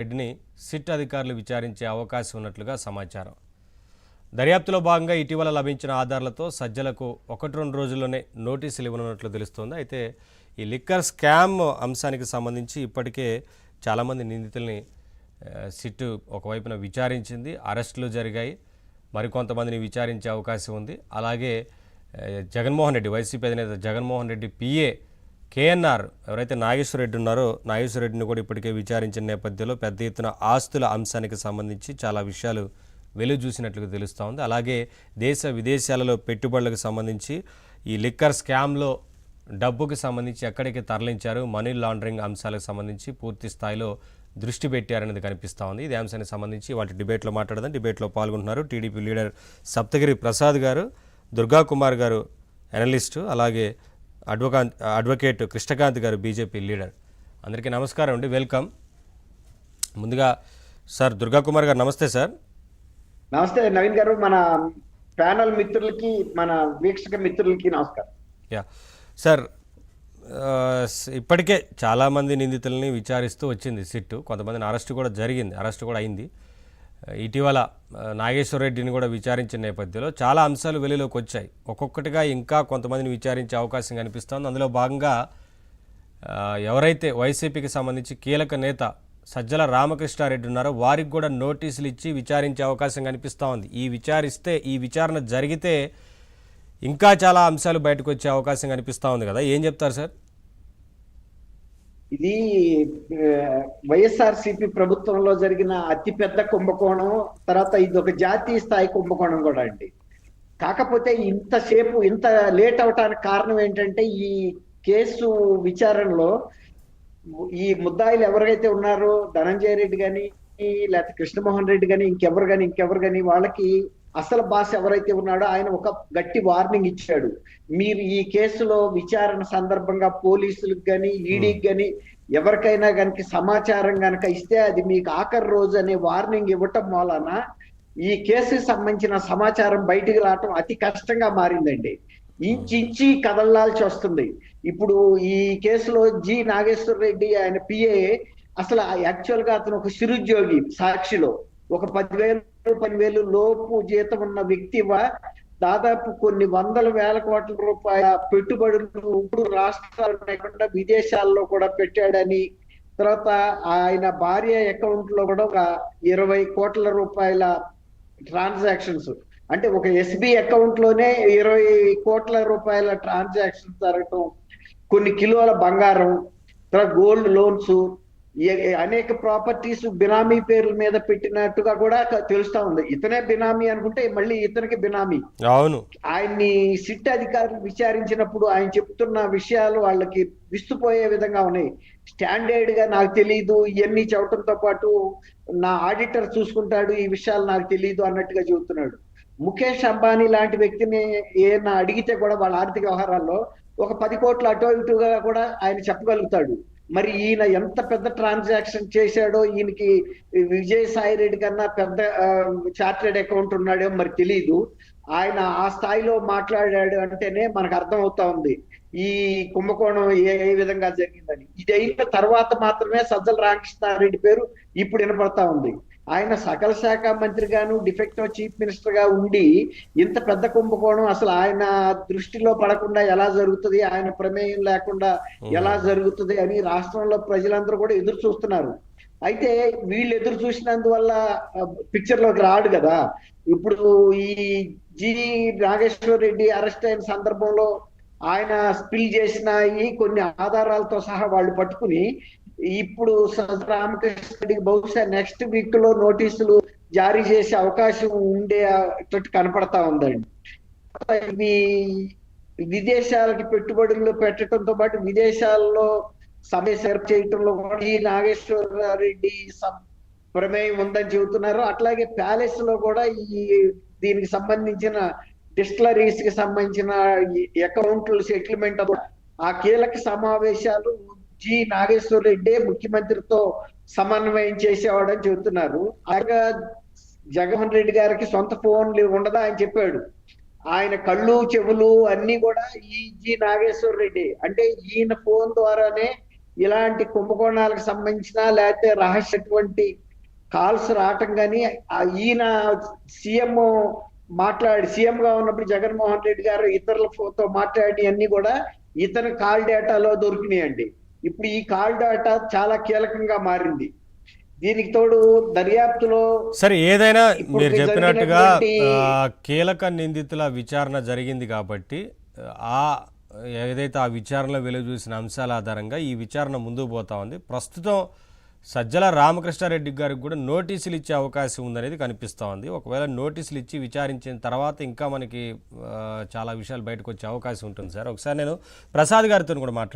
రెడ్డిని సిట్ అధికారులు విచారించే అవకాశం ఉన్నట్లుగా సమాచారం. దర్యాప్తులో భాగంగా ఇటీవల లభించిన ఆధారాలతో సజ్జలకు 1-2 రోజుల్లోనే నోటీసులు ఇవ్వనున్నట్లు తెలుస్తోంది. అయితే ఈ లిక్కర్ స్కామ్ అంశానికి సంబంధించి ఇప్పటికే చాలామంది నిందితుల్ని సిట్ ఒకవైపున విచారించింది, అరెస్టులు జరిగాయి, మరికొంతమందిని విచారించే అవకాశం ఉంది. అలాగే జగన్మోహన్ రెడ్డి, వైసీపీ అధినేత జగన్మోహన్ రెడ్డి పిఏ కేఎన్ఆర్ ఎవరైతే నాగేశ్వర రెడ్డి ఉన్నారో నాగేశ్వర రెడ్డిని కూడా ఇప్పటికే విచారించిన నేపథ్యంలో పెద్ద ఎత్తున ఆస్తుల అంశానికి సంబంధించి చాలా విషయాలు వెలుగు చూసినట్లుగా తెలుస్తూ ఉంది. అలాగే దేశ విదేశాలలో పెట్టుబడులకు సంబంధించి ఈ లిక్కర్ స్కామ్లో డబ్బుకి సంబంధించి ఎక్కడికి తరలించారు, మనీ లాండరింగ్ అంశాలకు సంబంధించి పూర్తి స్థాయిలో దృష్టి పెట్టారనేది కనిపిస్తూ ఉంది. ఇదే అంశానికి సంబంధించి వాటి డిబేట్లో మాట్లాడదాం. డిబేట్లో పాల్గొంటున్నారు టీడీపీ లీడర్ సప్తగిరి ప్రసాద్ గారు, దుర్గా కుమార్ గారు అనలిస్టు, అలాగే అడ్వకేట్ కృష్ణకాంత్ గారు బీజేపీ లీడర్. అందరికీ నమస్కారం అండి, వెల్కమ్. ముందుగా సార్ దుర్గా కుమార్ గారు నమస్తే సార్. నమస్తే నవీన్ గారు, మన ప్యానల్ మిత్రులకి మన వీక్షక మిత్రులకి నమస్కారం. యా సార్, ఇప్పటికే చాలామంది నిందితుల్ని విచారిస్తూ వచ్చింది సిట్టు, కొంతమందిని అరెస్టు కూడా అయింది. ఇటీవల నాగేశ్వర రెడ్డిని కూడా విచారించిన నేపథ్యంలో చాలా అంశాలు వెలుగులోకి వచ్చాయి. ఒక్కొక్కటిగా ఇంకా కొంతమందిని విచారించే అవకాశం కనిపిస్తోంది. అందులో భాగంగా ఎవరైతే వైసీపీకి సంబంధించి కీలక నేత సజ్జల రామకృష్ణారెడ్డి ఉన్నారో వారికి కూడా నోటీసులు ఇచ్చి విచారించే అవకాశం కనిపిస్తూ ఉంది. ఈ విచారణ జరిగితే ఇంకా చాలా అంశాలు బయటకు వచ్చే అవకాశం కనిపిస్తూ ఉంది కదా, ఏం చెప్తారు సార్? ఇది వైఎస్ఆర్సీపీ ప్రభుత్వంలో జరిగిన అతిపెద్ద కుంభకోణం, తర్వాత ఇది ఒక జాతీయ స్థాయి కుంభకోణం కూడా అండి. కాకపోతే ఇంత లేట్ అవటానికి కారణం ఏంటంటే ఈ కేసు విచారణలో ఈ ముద్దాయిలు ఎవరైతే ఉన్నారో ధనంజయ రెడ్డి కానీ లేకపోతే కృష్ణమోహన్ రెడ్డి కానీ ఇంకెవరు కానీ వాళ్ళకి అసలు బాస్ ఎవరైతే ఉన్నాడో ఆయన ఒక గట్టి వార్నింగ్ ఇచ్చాడు. మీరు ఈ కేసులో విచారణ సందర్భంగా పోలీసులకు కానీ ఈడీకి కానీ ఎవరికైనా కనుక సమాచారం కనుక ఇస్తే అది మీకు ఆఖరి రోజు అనే వార్నింగ్ ఇవ్వటం వలన ఈ కేసుకి సంబంధించిన సమాచారం బయటికి రావటం అతి కష్టంగా మారిందండి. ఇంచి కదలాల్సి వస్తుంది. ఇప్పుడు ఈ కేసులో జి నాగేశ్వర రెడ్డి ఆయన పిఏ అసలు యాక్చువల్ గా అతను ఒక చిరుద్యోగి, సాక్షిలో ఒక 10,000-12,000 లోపు జీతం ఉన్న వ్యక్తి దాదాపు కొన్ని వందల వేల కోట్ల రూపాయల పెట్టుబడులు ఇప్పుడు రాష్ట్రాలు లేకుండా విదేశాల్లో కూడా పెట్టాడని, తర్వాత ఆయన భార్య అకౌంట్ లో కూడా ఒక 20 కోట్ల రూపాయల ట్రాన్సాక్షన్స్, అంటే ఒక ఎస్బీ అకౌంట్ లోనే 20 కోట్ల రూపాయల ట్రాన్సాక్షన్స్ జరగటం, కొన్ని కిలోల బంగారం, తర్వాత గోల్డ్ లోన్స్, అనేక ప్రాపర్టీస్ బినామీ పేర్ల మీద పెట్టినట్టుగా కూడా తెలుస్తా ఉంది. ఇతనే బినామీ అనుకుంటే మళ్ళీ ఇతనికి బినామీ. అవును, ఆయన్ని సిట్ అధికారులు విచారించినప్పుడు ఆయన చెప్తున్న విషయాలు వాళ్ళకి విస్తుపోయే విధంగా ఉన్నాయి. స్టాండర్డ్ గా నాకు తెలియదు ఇవన్నీ చెప్పడంతో పాటు నా ఆడిటర్ చూసుకుంటాడు, ఈ విషయాలు నాకు తెలియదు అన్నట్టుగా చెబుతున్నాడు. ముఖేష్ అంబానీ లాంటి వ్యక్తిని ఏమైనా అడిగితే కూడా వాళ్ళ ఆర్థిక వ్యవహారాల్లో ఒక 10 కోట్ల అటో ఇటుగా కూడా ఆయన చెప్పగలుగుతాడు. మరి ఈయన ఎంత పెద్ద ట్రాన్సాక్షన్ చేశాడో, ఈయనకి విజయసాయి రెడ్డి కన్నా పెద్ద చార్టెడ్ అకౌంట్ ఉన్నాడో మరి తెలియదు. ఆయన ఆ స్థాయిలో మాట్లాడాడు అంటేనే మనకు అర్థం అవుతా ఉంది ఈ కుంభకోణం ఏ విధంగా జరిగిందని. ఇది అయిన తర్వాత మాత్రమే సజ్జల రామకృష్ణారెడ్డి పేరు ఇప్పుడు వినపడతా ఉంది. ఆయన సకల శాఖ మంత్రిగాను డిఫెక్టివ్ చీఫ్ మినిస్టర్ గా ఉండి ఇంత పెద్ద కుంభకోణం అసలు ఆయన దృష్టిలో పడకుండా ఎలా జరుగుతుంది, ఆయన ప్రమేయం లేకుండా ఎలా జరుగుతుంది అని రాష్ట్రంలో ప్రజలందరూ కూడా ఎదురు చూస్తున్నారు. అయితే వీళ్ళు ఎదురు చూసినందువల్ల పిక్చర్ లోకి రాడు కదా. ఇప్పుడు ఈ జి నాగేశ్వర రెడ్డి అరెస్ట్ అయిన సందర్భంలో ఆయన స్పిల్ చేసిన ఈ కొన్ని ఆధారాలతో సహా వాళ్ళు పట్టుకుని ఇప్పుడు రామకృష్ణ రెడ్డికి బహుశా నెక్స్ట్ వీక్ లో నోటీసులు జారీ చేసే అవకాశం ఉండేటట్టు కనపడతా ఉందండి. ఇవి విదేశాలకి పెట్టుబడులు పెట్టడంతో పాటు విదేశాల్లో సభ సెర్వ్ చేయటంలో కూడా ఈ నాగేశ్వర రెడ్డి ప్రమేయం ఉందని చెబుతున్నారు. అట్లాగే ప్యాలెస్ లో కూడా దీనికి సంబంధించిన డిస్టిలరీస్ కి సంబంధించిన అకౌంట్లు సెటిల్మెంట్ ఆ కీలక సమావేశాలు జి నాగేశ్వర రెడ్డి ముఖ్యమంత్రితో సమన్వయం చేసేవాడని చెబుతున్నారు. అలాగా జగన్మోహన్ రెడ్డి గారికి సొంత ఫోన్లు ఉండదా ఆయన చెప్పాడు. ఆయన కళ్ళు చెవులు అన్ని కూడా ఈ జి నాగేశ్వర రెడ్డి, అంటే ఈయన ఫోన్ ద్వారానే ఇలాంటి కుంభకోణాలకు సంబంధించిన లేకపోతే రహస్యటువంటి కాల్స్ రావటం కానీ ఈయన సీఎం సీఎం గా ఉన్నప్పుడు జగన్మోహన్ రెడ్డి గారు ఇతరులతో మాట్లాడి అన్ని కూడా ఇతని కాల్ డేటాలో దొరికినాయండి. ఇప్పుడు ఈ కాల్ డేటా చాలా కీలకంగా మారింది. దీనికి తోడు దర్యాప్తులో సరే ఏదైనా ఇప్పుడు మీరు చెప్పినట్టుగా జరిగినటువంటి కీలక నిందితుల విచారణ జరిగింది కాబట్టి ఆ ఏదైతే ఆ విచారణలో వెలుగు చూసిన అంశాల ఆధారంగా ఈ విచారణ ముందుకు పోతా ఉంది. ప్రస్తుతం సజ్జల రామకృష్ణారెడ్డి గారికి కూడా నోటీసులు ఇచ్చే అవకాశం ఉందనేది కనిపిస్తూ ఉంది. ఒకవేళ నోటీసులు ఇచ్చి విచారించిన తర్వాత ఇంకా మనకి చాలా విషయాలు బయటకు వచ్చే అవకాశం ఉంటుంది సార్. ఒకసారి నేను ప్రసాద్ గారితో కూడా మాట్లాడాను.